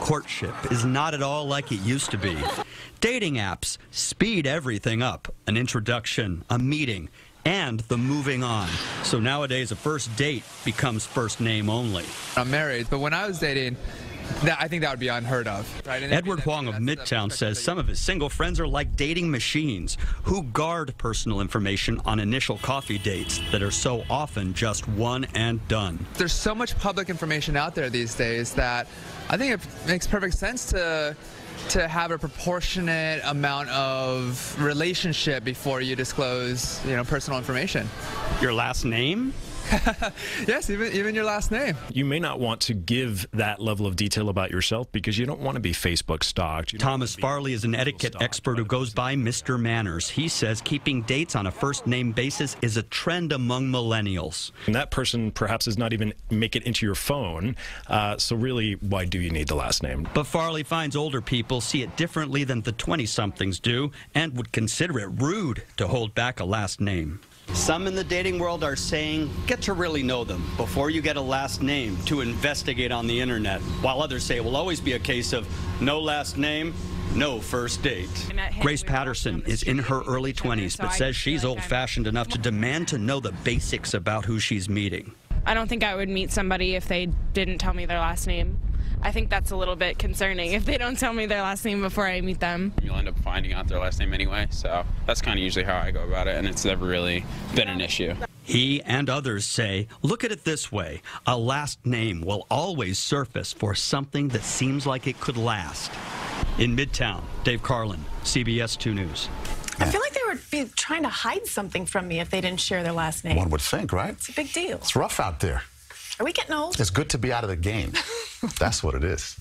Courtship is not at all like it used to be. Dating apps speed everything up. An introduction, a meeting, and the moving on. So nowadays, a first date becomes first name only. I'm married, but when I was dating, I think that would be unheard of. Right? Edward Huang of Midtown says some of his single friends are like dating machines who guard personal information on initial coffee dates that are so often just one and done. There's so much public information out there these days that I think it makes perfect sense to have a proportionate amount of relationship before you disclose, personal information. Your last name? Yes, even your last name. You may not want to give that level of detail about yourself because you don't want to be Facebook stalked. Thomas Farley is an etiquette expert who goes by Mr. Manners. He says keeping dates on a first name basis is a trend among millennials. And that person perhaps does not even make it into your phone. So really, why do you need the last name? But Farley finds older people see it differently than the 20-somethings do and would consider it rude to hold back a last name. Some in the dating world are saying, get to really know them before you get a last name to investigate on the internet, while others say it will always be a case of no last name, no first date. Grace Patterson is in her early 20s, but says she's old-fashioned enough to demand to know the basics about who she's meeting. I don't think I would meet somebody if they didn't tell me their last name. I think that's a little bit concerning if they don't tell me their last name before I meet them. You'll end up finding out their last name anyway, so that's kind of usually how I go about it, and it's never really been an issue. He and others say, look at it this way, a last name will always surface for something that seems like it could last. In Midtown, Dave Carlin, CBS 2 News. I feel like they would be trying to hide something from me if they didn't share their last name. One would think, right? It's a big deal. It's rough out there. Are we getting old? It's good to be out of the game. That's what it is.